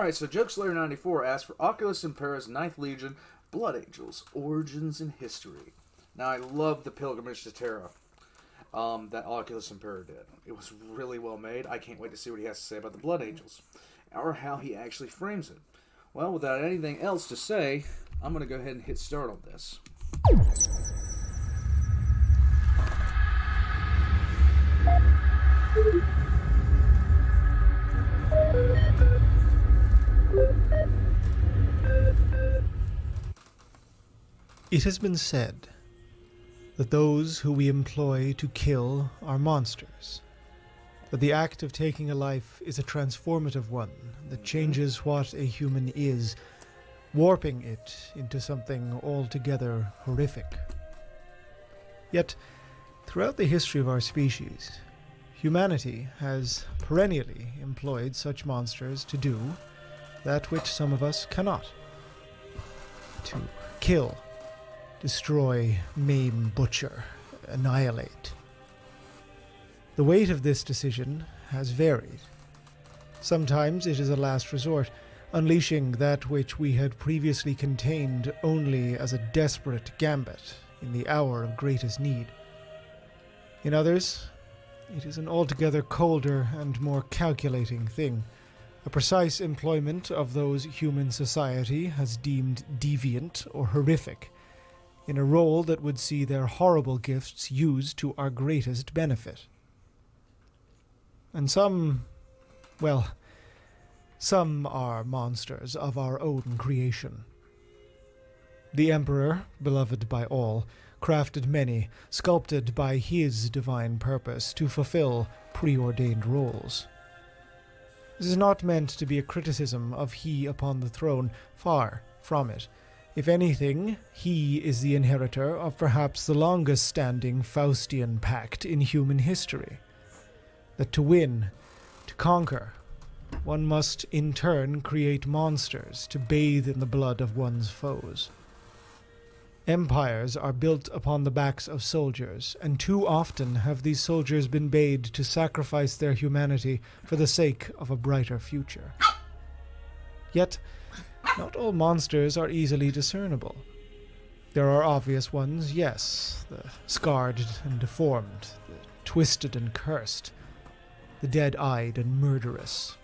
Alright, so JokeSlayer94 asked for Oculus Imperia's Ninth Legion, Blood Angels, Origins and History. Now, I love the Pilgrimage to Terra that Oculus Imperia did. It was really well made. I can't wait to see what he has to say about the Blood Angels, or how he actually frames it. Well, without anything else to say, I'm going to go ahead and hit start on this. It has been said that those who we employ to kill are monsters, that the act of taking a life is a transformative one that changes what a human is, warping it into something altogether horrific. Yet, throughout the history of our species, humanity has perennially employed such monsters to do that which some of us cannot: to kill, destroy, maim, butcher, annihilate. The weight of this decision has varied. Sometimes it is a last resort, unleashing that which we had previously contained only as a desperate gambit in the hour of greatest need. In others, it is an altogether colder and more calculating thing, a precise employment of those human society has deemed deviant or horrific, in a role that would see their horrible gifts used to our greatest benefit. And some, well, some are monsters of our own creation. The Emperor, beloved by all, crafted many, sculpted by his divine purpose to fulfill preordained roles. This is not meant to be a criticism of he upon the throne, far from it. If anything, he is the inheritor of perhaps the longest-standing Faustian pact in human history. That to win, to conquer, one must in turn create monsters to bathe in the blood of one's foes. Empires are built upon the backs of soldiers, and too often have these soldiers been bade to sacrifice their humanity for the sake of a brighter future. Yet, not all monsters are easily discernible. There are obvious ones, yes, the scarred and deformed, the twisted and cursed, the dead-eyed and murderous.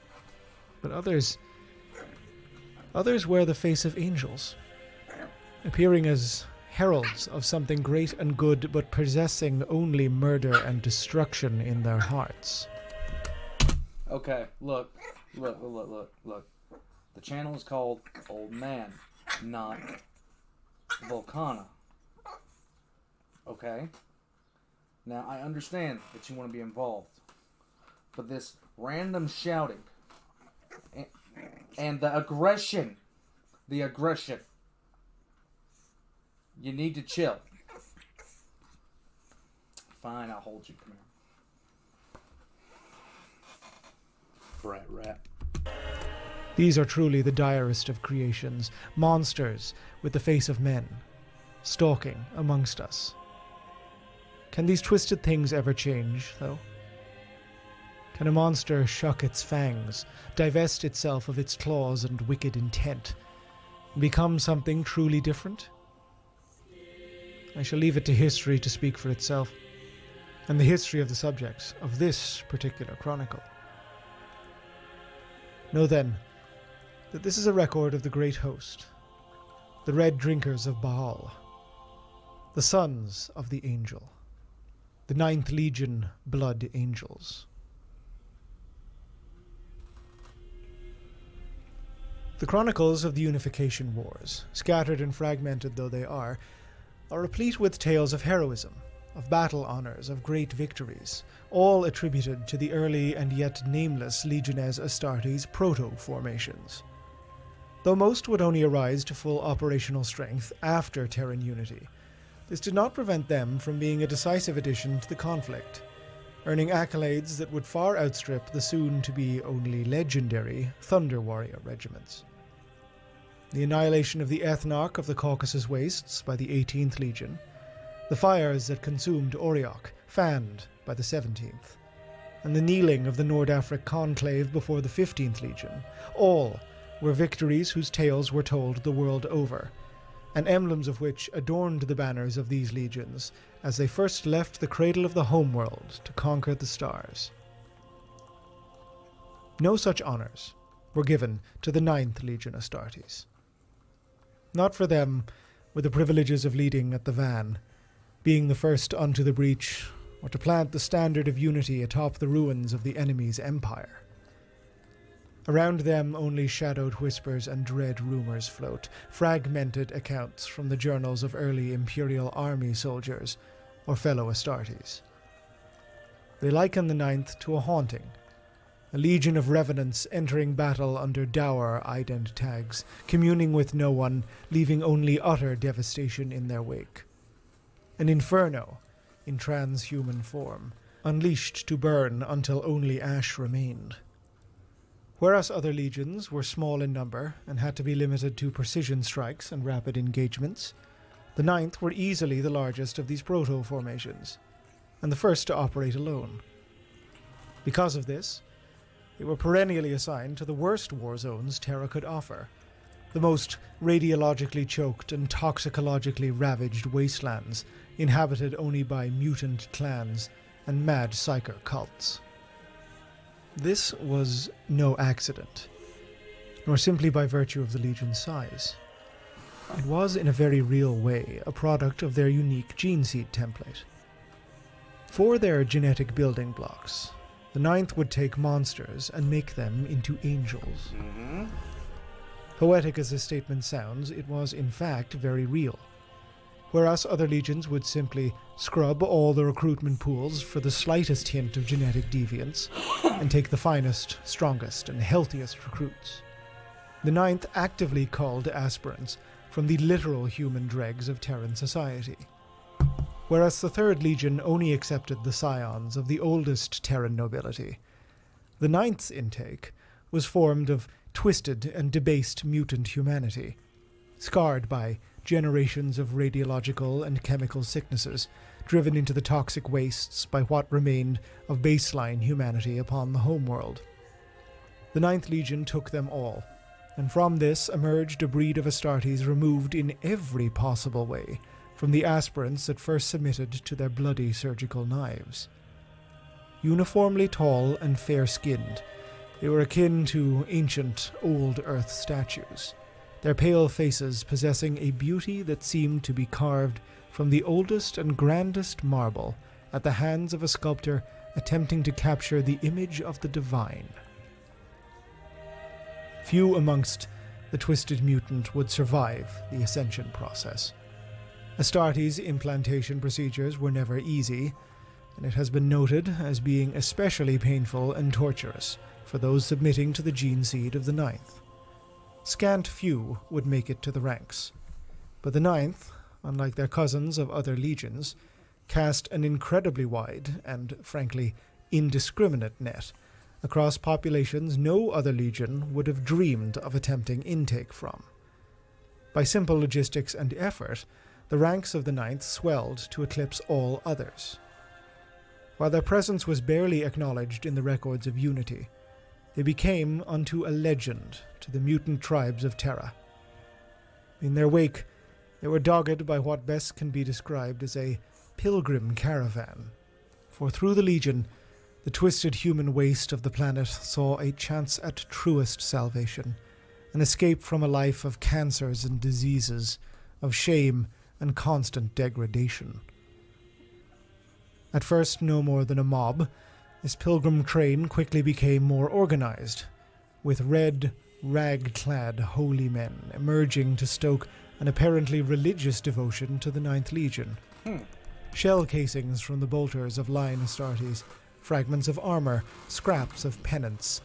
But others wear the face of angels, appearing as heralds of something great and good, but possessing only murder and destruction in their hearts. Okay, look. The channel is called Old Man, not Volcana. Okay? Now, I understand that you want to be involved, but this random shouting and the aggression, you need to chill. Fine, I'll hold you. Come here. Brat rat. These are truly the direst of creations, monsters with the face of men, stalking amongst us. Can these twisted things ever change, though? Can a monster shuck its fangs, divest itself of its claws and wicked intent, and become something truly different? I shall leave it to history to speak for itself, and the history of the subjects of this particular chronicle. Know then, that this is a record of the great host, the red drinkers of Baal, the sons of the angel, the Ninth Legion Blood Angels. The chronicles of the Unification Wars, scattered and fragmented though they are replete with tales of heroism, of battle honors, of great victories, all attributed to the early and yet nameless Legiones Astartes proto-formations. Though most would only arise to full operational strength after Terran unity, this did not prevent them from being a decisive addition to the conflict, earning accolades that would far outstrip the soon-to-be only legendary Thunder Warrior regiments. The annihilation of the Ethnarch of the Caucasus Wastes by the 18th Legion, the fires that consumed Oriok, fanned by the 17th, and the kneeling of the Nordafric Conclave before the 15th Legion, all were victories whose tales were told the world over, and emblems of which adorned the banners of these legions as they first left the cradle of the homeworld to conquer the stars. No such honors were given to the 9th Legion Astartes. Not for them were the privileges of leading at the van, being the first unto the breach, or to plant the standard of unity atop the ruins of the enemy's empire. Around them only shadowed whispers and dread rumors float, fragmented accounts from the journals of early Imperial army soldiers or fellow Astartes. They liken the 9th to a haunting, a legion of revenants entering battle under dour ident tags, communing with no one, leaving only utter devastation in their wake. An inferno in transhuman form, unleashed to burn until only ash remained. Whereas other legions were small in number and had to be limited to precision strikes and rapid engagements, the 9th were easily the largest of these proto-formations, and the first to operate alone. Because of this, they were perennially assigned to the worst war zones Terra could offer, the most radiologically choked and toxicologically ravaged wastelands, inhabited only by mutant clans and mad psyker cults. This was no accident, nor simply by virtue of the Legion's size. It was, in a very real way, a product of their unique gene seed template. For their genetic building blocks, the 9th would take monsters and make them into angels. Mm-hmm. Poetic as this statement sounds, it was in fact very real. Whereas other legions would simply scrub all the recruitment pools for the slightest hint of genetic deviance and take the finest, strongest, and healthiest recruits. The 9th actively culled aspirants from the literal human dregs of Terran society. Whereas the 3rd Legion only accepted the scions of the oldest Terran nobility, the 9th's intake was formed of twisted and debased mutant humanity, scarred by generations of radiological and chemical sicknesses, driven into the toxic wastes by what remained of baseline humanity upon the homeworld. The 9th Legion took them all, and from this emerged a breed of Astartes removed in every possible way from the aspirants that first submitted to their bloody surgical knives. Uniformly tall and fair-skinned, they were akin to ancient, old Earth statues, their pale faces possessing a beauty that seemed to be carved from the oldest and grandest marble at the hands of a sculptor attempting to capture the image of the divine. Few amongst the twisted mutant would survive the ascension process. Astartes' implantation procedures were never easy, and it has been noted as being especially painful and torturous for those submitting to the gene seed of the 9th. Scant few would make it to the ranks, but the 9th, unlike their cousins of other legions, cast an incredibly wide and, frankly, indiscriminate net across populations no other legion would have dreamed of attempting intake from. By simple logistics and effort, the ranks of the 9th swelled to eclipse all others. While their presence was barely acknowledged in the records of Unity, they became unto a legend to the mutant tribes of Terra. In their wake, they were dogged by what best can be described as a pilgrim caravan, for through the Legion, the twisted human waste of the planet saw a chance at truest salvation, an escape from a life of cancers and diseases, of shame and constant degradation. At first no more than a mob, this pilgrim train quickly became more organized, with red, rag-clad holy men emerging to stoke an apparently religious devotion to the 9th Legion. Shell casings from the bolters of Line Astartes, fragments of armor, scraps of pennants.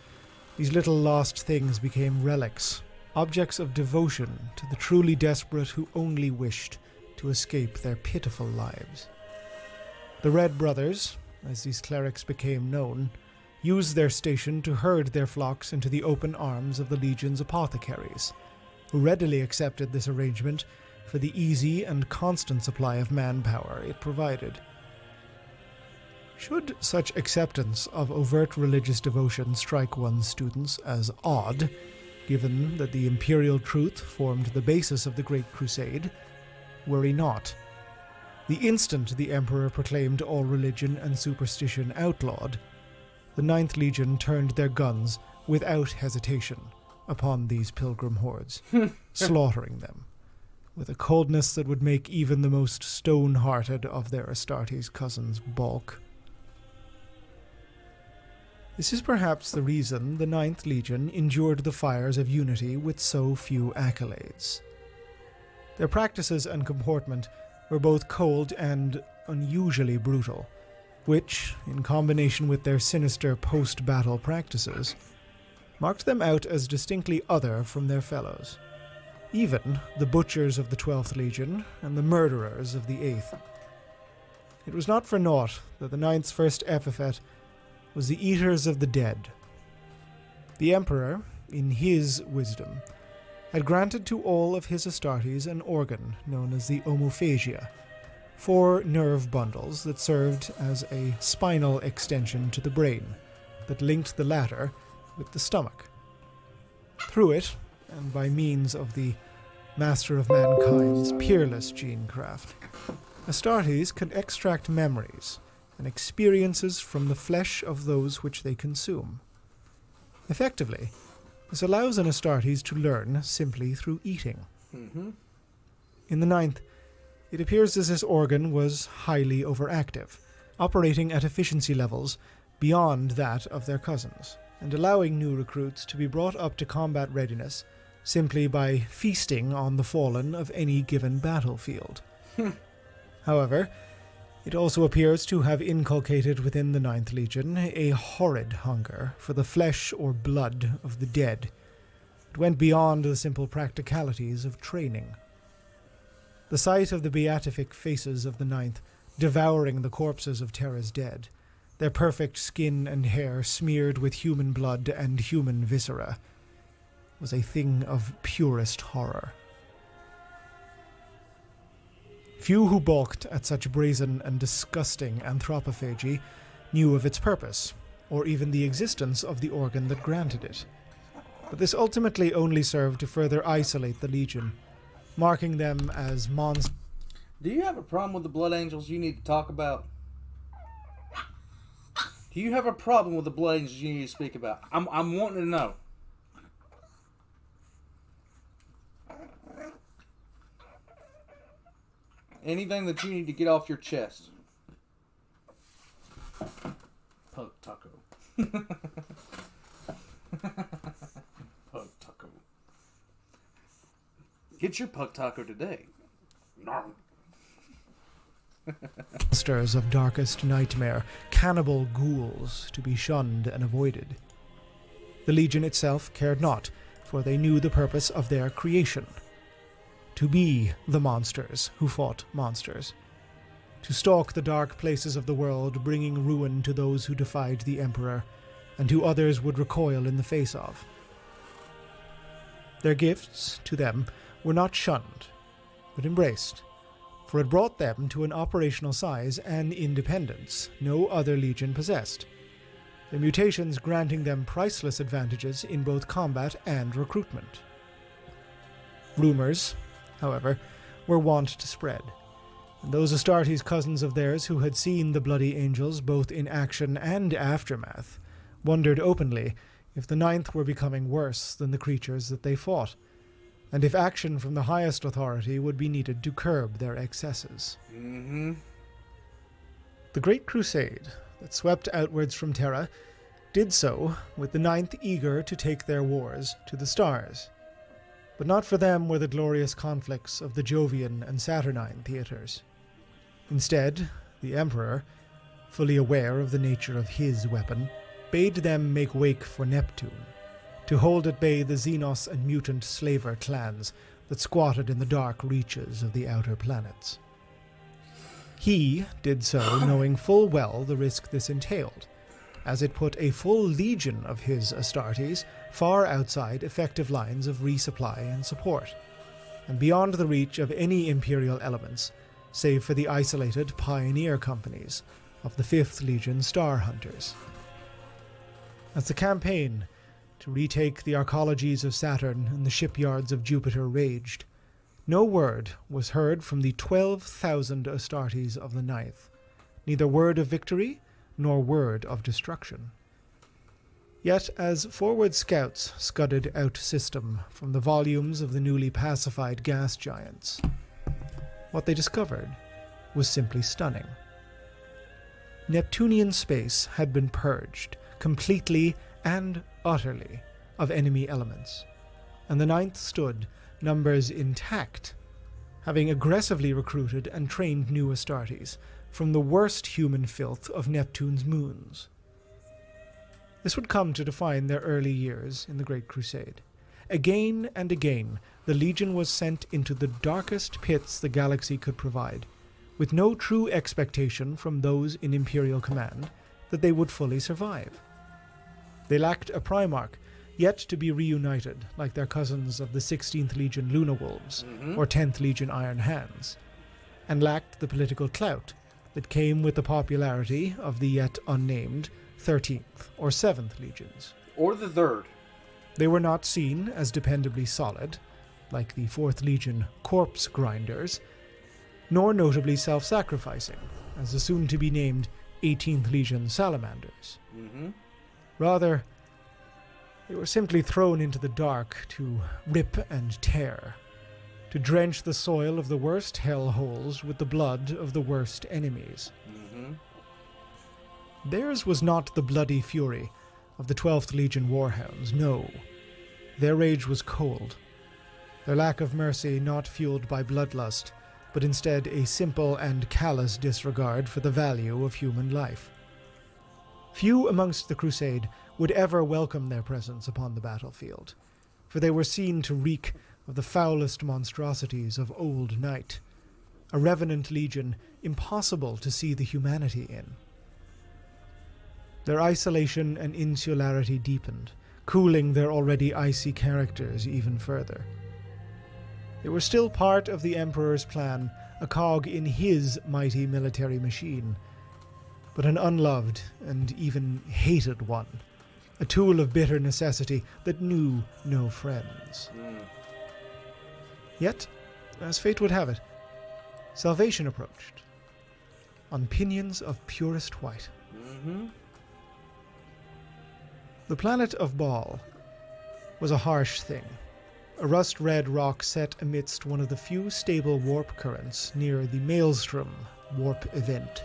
These little lost things became relics, objects of devotion to the truly desperate who only wished to escape their pitiful lives. The Red Brothers, as these clerics became known, used their station to herd their flocks into the open arms of the Legion's apothecaries, who readily accepted this arrangement for the easy and constant supply of manpower it provided. Should such acceptance of overt religious devotion strike one's students as odd, given that the imperial truth formed the basis of the Great Crusade, worry not. The instant the Emperor proclaimed all religion and superstition outlawed, the Ninth Legion turned their guns without hesitation upon these pilgrim hordes, slaughtering them with a coldness that would make even the most stone-hearted of their Astartes cousins balk. This is perhaps the reason the Ninth Legion endured the fires of unity with so few accolades. Their practices and comportment were both cold and unusually brutal, which, in combination with their sinister post-battle practices, marked them out as distinctly other from their fellows, even the butchers of the 12th Legion and the murderers of the 8th. It was not for naught that the Ninth's first epithet was the Eaters of the Dead. The Emperor, in his wisdom, had granted to all of his Astartes an organ known as the omophagia, 4 nerve bundles that served as a spinal extension to the brain that linked the latter with the stomach. Through it, and by means of the master of mankind's peerless genecraft, Astartes could extract memories and experiences from the flesh of those which they consume. Effectively, this allows an Astartes to learn simply through eating. In the Ninth, it appears as this organ was highly overactive, operating at efficiency levels beyond that of their cousins, and allowing new recruits to be brought up to combat readiness simply by feasting on the fallen of any given battlefield. However, it also appears to have inculcated within the Ninth Legion a horrid hunger for the flesh or blood of the dead. It went beyond the simple practicalities of training. The sight of the beatific faces of the Ninth devouring the corpses of Terra's dead, their perfect skin and hair smeared with human blood and human viscera, was a thing of purest horror. Few who balked at such brazen and disgusting anthropophagy knew of its purpose, or even the existence of the organ that granted it. But this ultimately only served to further isolate the Legion, marking them as monsters. Do you have a problem with the Blood Angels you need to talk about? Do you have a problem with the Blood Angels you need to speak about? I'm wanting to know. Anything that you need to get off your chest. Pug taco. Pug taco. Get your pug taco today. Monsters of darkest nightmare, cannibal ghouls to be shunned and avoided. The Legion itself cared not, for they knew the purpose of their creation: to be the monsters who fought monsters, to stalk the dark places of the world, bringing ruin to those who defied the Emperor, and who others would recoil in the face of. Their gifts, to them, were not shunned, but embraced, for it brought them to an operational size and independence no other Legion possessed, their mutations granting them priceless advantages in both combat and recruitment. Rumors, however, were wont to spread, and those Astartes cousins of theirs who had seen the Bloody Angels both in action and aftermath wondered openly if the Ninth were becoming worse than the creatures that they fought, and if action from the highest authority would be needed to curb their excesses. The Great Crusade that swept outwards from Terra did so with the Ninth eager to take their wars to the stars. But not for them were the glorious conflicts of the Jovian and Saturnine theatres. Instead, the Emperor, fully aware of the nature of his weapon, bade them make wake for Neptune, to hold at bay the Xenos and mutant slaver clans that squatted in the dark reaches of the outer planets. He did so knowing full well the risk this entailed, as it put a full legion of his Astartes far outside effective lines of resupply and support, and beyond the reach of any Imperial elements, save for the isolated pioneer companies of the 5th Legion Star Hunters. As the campaign to retake the arcologies of Saturn and the shipyards of Jupiter raged, no word was heard from the 12,000 Astartes of the Ninth, neither word of victory nor word of destruction. Yet as forward scouts scudded out system from the volumes of the newly pacified gas giants, what they discovered was simply stunning. Neptunian space had been purged, completely and utterly, of enemy elements, and the Ninth stood, numbers intact, having aggressively recruited and trained new Astartes from the worst human filth of Neptune's moons. This would come to define their early years in the Great Crusade. Again and again, the Legion was sent into the darkest pits the galaxy could provide, with no true expectation from those in Imperial command that they would fully survive. They lacked a Primarch, yet to be reunited like their cousins of the 16th Legion Luna Wolves or 10th Legion Iron Hands, and lacked the political clout that came with the popularity of the yet unnamed 13th or 7th Legions. Or the 3rd. They were not seen as dependably solid, like the 4th Legion corpse grinders, nor notably self-sacrificing, as the soon-to-be-named 18th Legion salamanders. Rather, they were simply thrown into the dark to rip and tear, to drench the soil of the worst hellholes with the blood of the worst enemies. Theirs was not the bloody fury of the 12th Legion warhounds, no. Their rage was cold, their lack of mercy not fueled by bloodlust, but instead a simple and callous disregard for the value of human life. Few amongst the Crusade would ever welcome their presence upon the battlefield, for they were seen to reek of the foulest monstrosities of old night, a revenant legion impossible to see the humanity in. Their isolation and insularity deepened, cooling their already icy characters even further. They were still part of the Emperor's plan, a cog in his mighty military machine, but an unloved and even hated one, a tool of bitter necessity that knew no friends. Yet, as fate would have it, salvation approached, on pinions of purest white. The planet of Baal was a harsh thing, a rust-red rock set amidst one of the few stable warp currents near the Maelstrom warp event.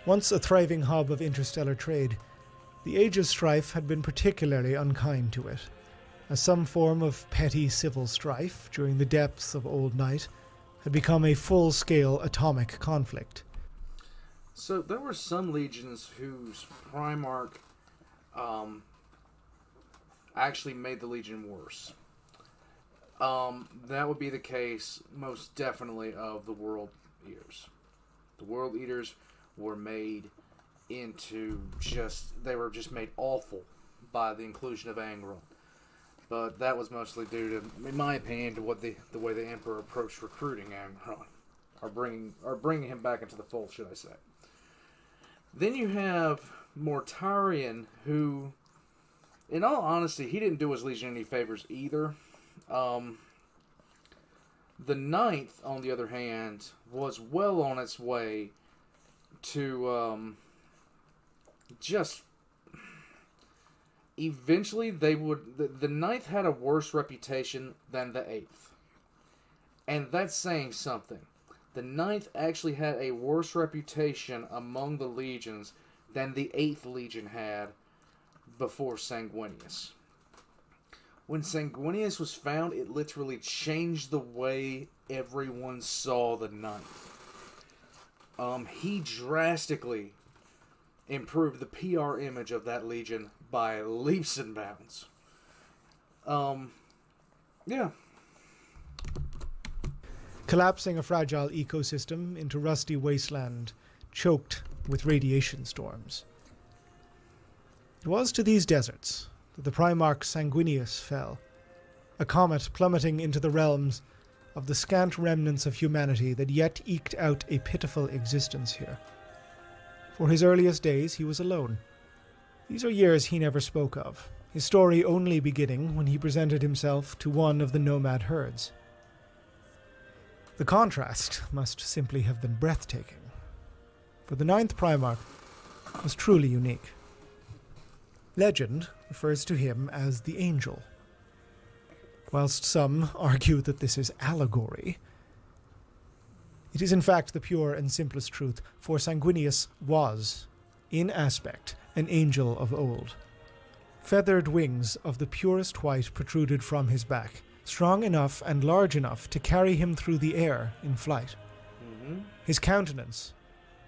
Once a thriving hub of interstellar trade, the Age of Strife had been particularly unkind to it, as some form of petty civil strife during the depths of Old Night had become a full-scale atomic conflict. So there were some legions whose Primarch actually made the Legion worse. That would be the case, most definitely, of the World Eaters. The World Eaters were made into they were just made awful by the inclusion of Angron. But that was mostly due to, in my opinion, to what the way the Emperor approached recruiting Angron, or bringing him back into the fold, should I say. Then you have Mortarion, who, in all honesty, he didn't do his Legion any favors either. The Ninth, on the other hand, was well on its way to just eventually they would. The Ninth had a worse reputation than the Eighth, and that's saying something. The Ninth actually had a worse reputation among the legions than the 8th Legion had before Sanguinius. When Sanguinius was found, it literally changed the way everyone saw the Ninth. He drastically improved the PR image of that Legion by leaps and bounds. Yeah. Collapsing a fragile ecosystem into rusty wasteland, choked with radiation storms. It was to these deserts that the Primarch Sanguinius fell, a comet plummeting into the realms of the scant remnants of humanity that yet eked out a pitiful existence here. For his earliest days he was alone. These are years he never spoke of, his story only beginning when he presented himself to one of the nomad herds. The contrast must simply have been breathtaking, for the 9th Primarch was truly unique. Legend refers to him as the Angel. Whilst some argue that this is allegory, it is in fact the pure and simplest truth, for Sanguinius was, in aspect, an angel of old. Feathered wings of the purest white protruded from his back, strong enough and large enough to carry him through the air in flight. His countenance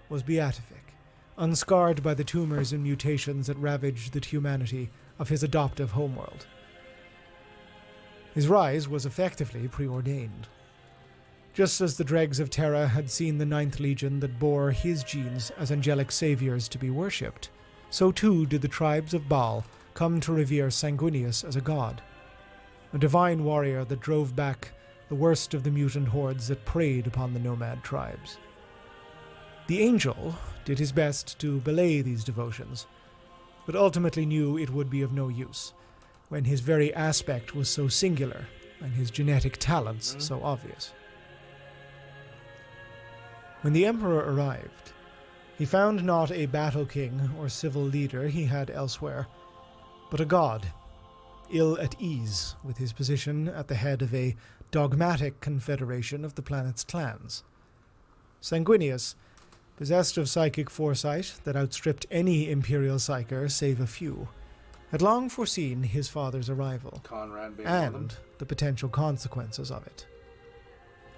was beatific, unscarred by the tumors and mutations that ravaged the humanity of his adoptive homeworld. His rise was effectively preordained. Just as the dregs of Terra had seen the 9th Legion that bore his genes as angelic saviors to be worshipped, so too did the tribes of Baal come to revere Sanguinius as a god, a divine warrior that drove back the worst of the mutant hordes that preyed upon the nomad tribes. The Angel did his best to belay these devotions, but ultimately knew it would be of no use, when his very aspect was so singular and his genetic talents so obvious. When the Emperor arrived, he found not a battle king or civil leader he had elsewhere, but a god, ill at ease with his position at the head of a dogmatic confederation of the planet's clans. Sanguinius, possessed of psychic foresight that outstripped any imperial psyker save a few, had long foreseen his father's arrival, Conrad being one of them. and the potential consequences of it.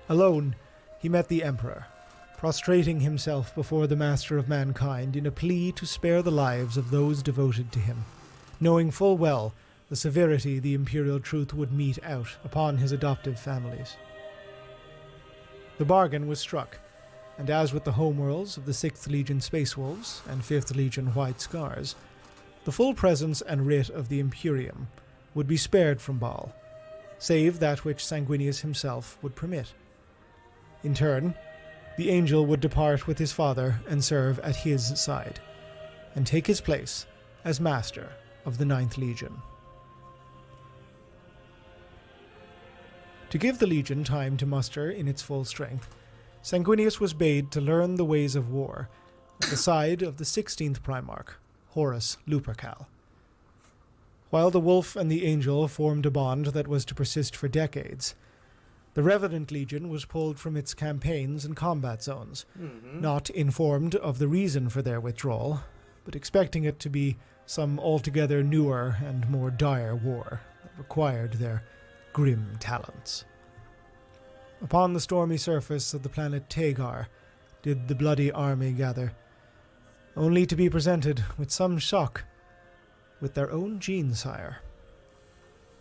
Alone, he met the Emperor, prostrating himself before the Master of Mankind in a plea to spare the lives of those devoted to him, knowing full well the severity the imperial truth would mete out upon his adoptive families. The bargain was struck, and as with the homeworlds of the 6th Legion Space Wolves and 5th Legion White Scars, the full presence and writ of the Imperium would be spared from Baal, save that which Sanguinius himself would permit. In turn, the Angel would depart with his father and serve at his side, and take his place as master of the 9th Legion. To give the Legion time to muster in its full strength, Sanguinius was bade to learn the ways of war at the side of the 16th Primarch, Horus Lupercal. While the Wolf and the Angel formed a bond that was to persist for decades, the Revenant Legion was pulled from its campaigns and combat zones, not informed of the reason for their withdrawal, but expecting it to be some altogether newer and more dire war that required their grim talents. Upon the stormy surface of the planet Tagar did the bloody army gather, only to be presented with some shock with their own gene-sire.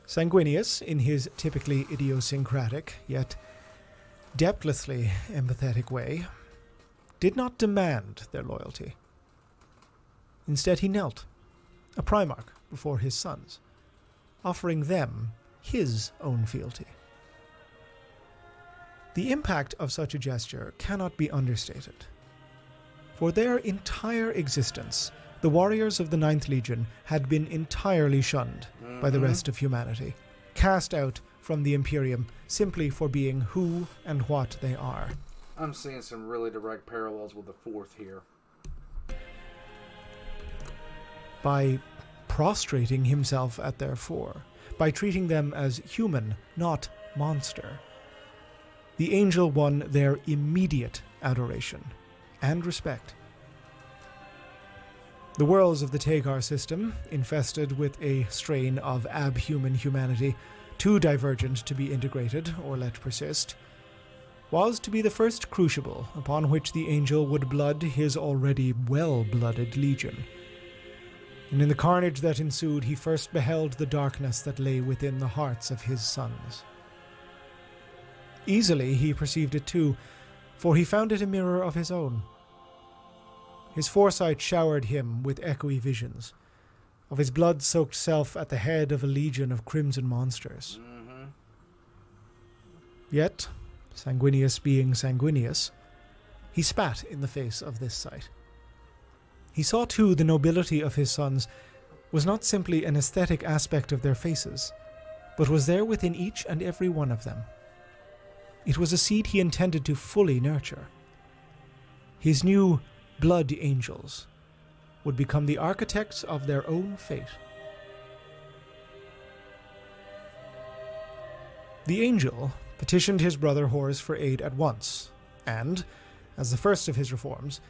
Sanguinius, in his typically idiosyncratic, yet depthlessly empathetic way, did not demand their loyalty. Instead he knelt, a Primarch before his sons, offering them his own fealty. The impact of such a gesture cannot be understated. For their entire existence, the warriors of the 9th Legion had been entirely shunned by the rest of humanity, cast out from the Imperium simply for being who and what they are. I'm seeing some really direct parallels with the 4th here. By prostrating himself at their fore, by treating them as human, not monster, the Angel won their immediate adoration and respect. The worlds of the Tagar system, infested with a strain of abhuman humanity, too divergent to be integrated or let persist, was to be the first crucible upon which the Angel would blood his already well-blooded legion. And in the carnage that ensued, he first beheld the darkness that lay within the hearts of his sons. Easily he perceived it too, for he found it a mirror of his own. His foresight showered him with echoey visions of his blood-soaked self at the head of a legion of crimson monsters. Yet, Sanguinius being Sanguinius, he spat in the face of this sight. He saw too the nobility of his sons, was not simply an aesthetic aspect of their faces, but was there within each and every one of them. It was a seed he intended to fully nurture. His new blood angels would become the architects of their own fate. The angel petitioned his brother Horus for aid at once, and, as the first of his reforms,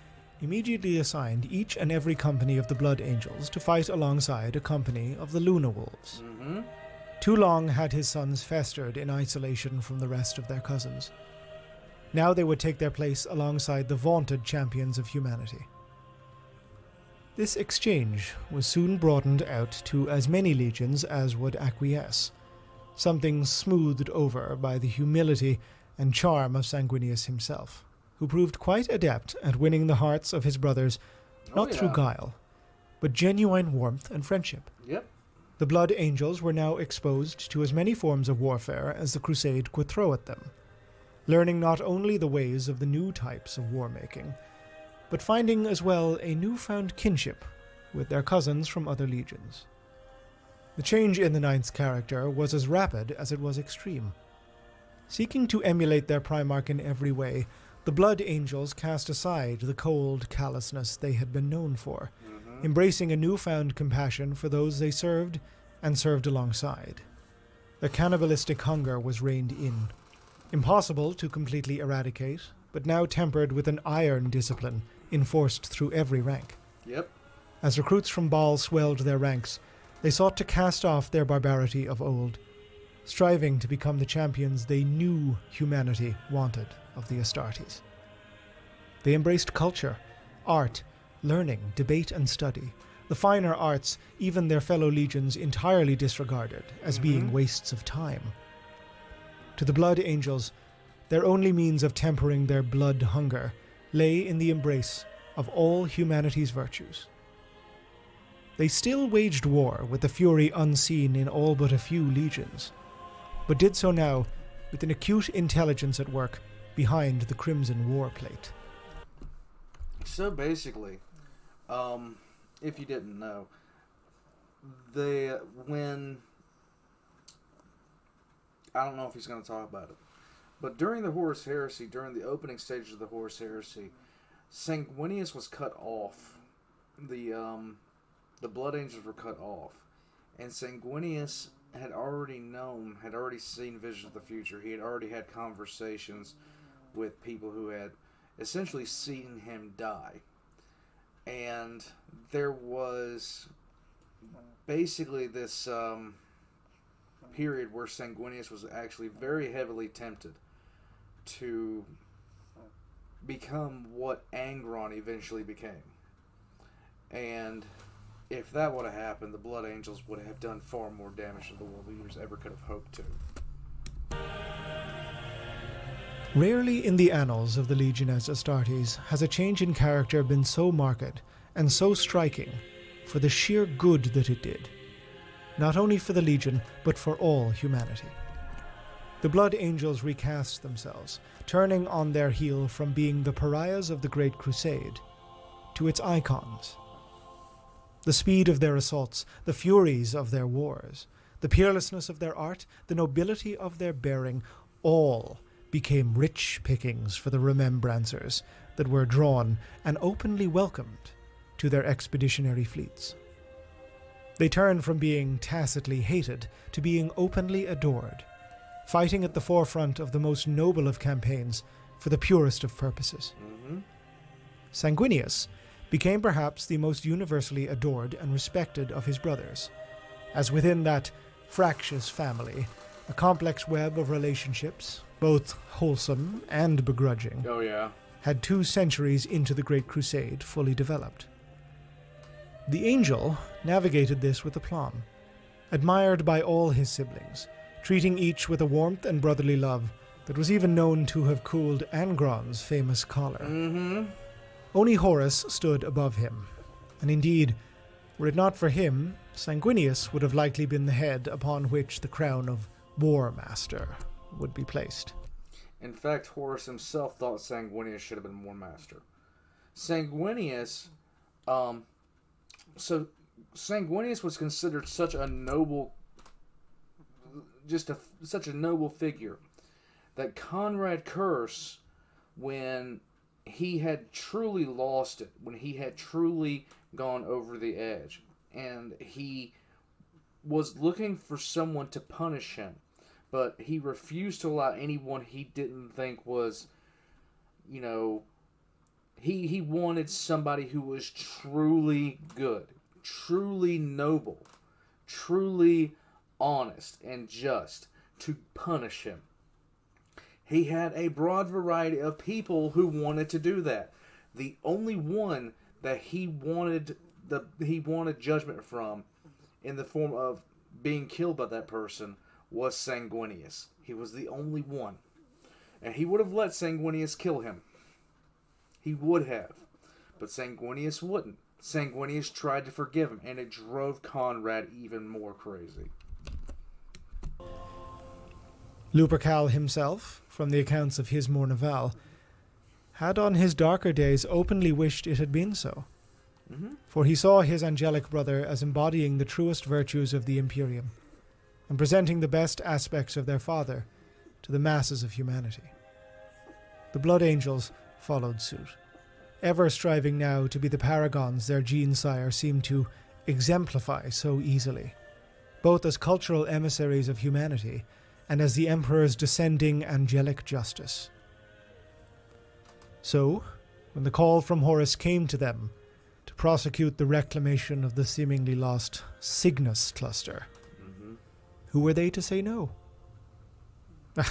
immediately assigned each and every company of the Blood Angels to fight alongside a company of the Luna Wolves. Too long had his sons festered in isolation from the rest of their cousins. Now they would take their place alongside the vaunted champions of humanity. This exchange was soon broadened out to as many legions as would acquiesce, something smoothed over by the humility and charm of Sanguinius himself, who proved quite adept at winning the hearts of his brothers, not through guile, but genuine warmth and friendship. Yep. The Blood Angels were now exposed to as many forms of warfare as the Crusade could throw at them, learning not only the ways of the new types of war-making, but finding as well a newfound kinship with their cousins from other legions. The change in the Ninth's character was as rapid as it was extreme. Seeking to emulate their Primarch in every way, the Blood Angels cast aside the cold callousness they had been known for, embracing a newfound compassion for those they served and served alongside. Their cannibalistic hunger was reined in, impossible to completely eradicate, but now tempered with an iron discipline enforced through every rank. Yep. As recruits from Baal swelled their ranks, they sought to cast off their barbarity of old, striving to become the champions they knew humanity wanted of the Astartes. They embraced culture, art, learning, debate and study. The finer arts, even their fellow legions entirely disregarded as being wastes of time. To the Blood Angels, their only means of tempering their blood hunger lay in the embrace of all humanity's virtues. They still waged war with the fury unseen in all but a few legions, but did so now with an acute intelligence at work behind the Crimson War Plate. So basically, if you didn't know, when I don't know if he's going to talk about it, but during the Horus Heresy, during the opening stages of the Horus Heresy, Sanguinius was cut off. The Blood Angels were cut off, and Sanguinius had already seen visions of the future. He had already had conversations with people who had essentially seen him die. And there was basically this period where Sanguinius was actually very heavily tempted to become what Angron eventually became. And if that would have happened, the Blood Angels would have done far more damage than the world leaders ever could have hoped to. Rarely in the annals of the Legion as Astartes has a change in character been so marked and so striking for the sheer good that it did, not only for the Legion, but for all humanity. The Blood Angels recast themselves, turning on their heel from being the pariahs of the Great Crusade to its icons. The speed of their assaults, the furies of their wars, the peerlessness of their art, the nobility of their bearing, all became rich pickings for the remembrancers that were drawn and openly welcomed to their expeditionary fleets. They turned from being tacitly hated to being openly adored, fighting at the forefront of the most noble of campaigns for the purest of purposes. Sanguinius became perhaps the most universally adored and respected of his brothers, as within that fractious family, a complex web of relationships, both wholesome and begrudging, had 2 centuries into the Great Crusade fully developed. The Angel navigated this with aplomb, admired by all his siblings, treating each with a warmth and brotherly love that was even known to have cooled Angron's famous collar. Only Horus stood above him, and indeed, were it not for him, Sanguinius would have likely been the head upon which the crown of War Master would be placed. In fact, Horus himself thought Sanguinius should have been War Master. Sanguinius, so Sanguinius was considered such a noble, such a noble figure that Conrad Curse, when he had truly lost it, when he had truly gone over the edge, and he was looking for someone to punish him, but he refused to allow anyone he didn't think was, you know, he wanted somebody who was truly good, truly noble, truly honest and just to punish him. He had a broad variety of people who wanted to do that. The only one that he wanted judgment from in the form of being killed by that person was Sanguinius. He was the only one. And he would have let Sanguinius kill him. He would have. But Sanguinius wouldn't. Sanguinius tried to forgive him, and it drove Conrad even more crazy. Lupercal himself, from the accounts of his Mourneval, had on his darker days openly wished it had been so. Mm-hmm. For he saw his angelic brother as embodying the truest virtues of the Imperium, and presenting the best aspects of their father to the masses of humanity. The Blood Angels followed suit, ever striving now to be the paragons their gene-sire seemed to exemplify so easily, both as cultural emissaries of humanity and as the Emperor's descending angelic justice. So, when the call from Horus came to them to prosecute the reclamation of the seemingly lost Cygnus cluster, who were they to say no? The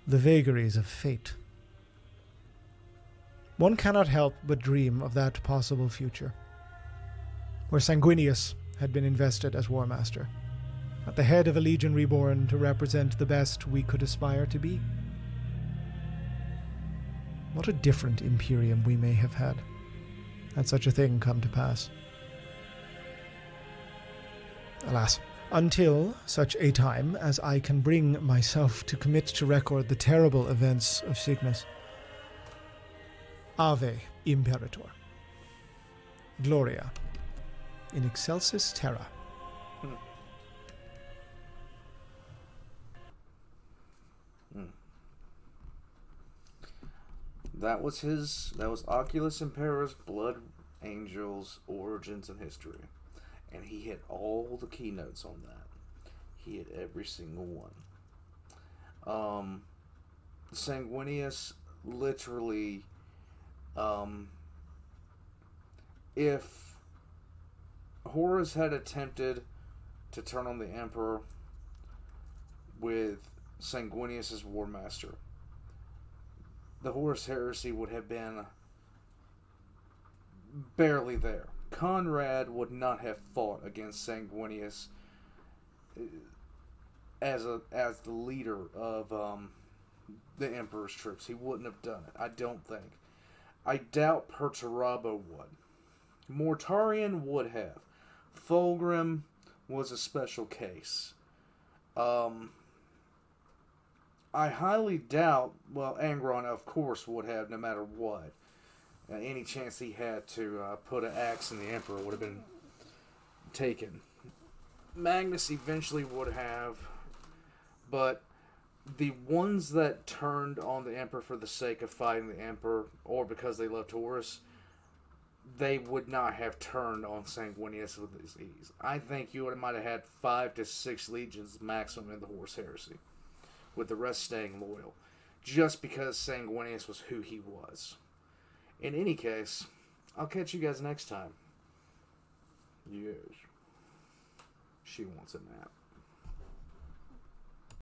vagaries of fate. One cannot help but dream of that possible future, where Sanguinius had been invested as War Master, at the head of a legion reborn to represent the best we could aspire to be. What a different Imperium we may have had such a thing come to pass. Alas, until such a time as I can bring myself to commit to record the terrible events of Cygnus. Ave Imperator. Gloria in excelsis terra. That was Oculus Impera's Blood Angels, Origins, and History. And he hit all the keynotes on that. He hit every single one. Sanguinius literally, if Horus had attempted to turn on the Emperor with Sanguinius as War Master, the Horus Heresy would have been barely there. Conrad would not have fought against Sanguinius as the leader of the Emperor's troops. He wouldn't have done it, I don't think. I doubt Perturabo would. Mortarion would have. Fulgrim was a special case. I highly doubt, well, Angron, of course, would have, no matter what. Any chance he had to put an axe in the Emperor would have been taken. Magnus eventually would have, but the ones that turned on the Emperor for the sake of fighting the Emperor, or because they loved Horus, they would not have turned on Sanguinius with ease. I think you might have had 5 to 6 legions maximum in the Horus Heresy, with the rest staying loyal, just because Sanguinius was who he was. In any case, I'll catch you guys next time. Yes. She wants a nap.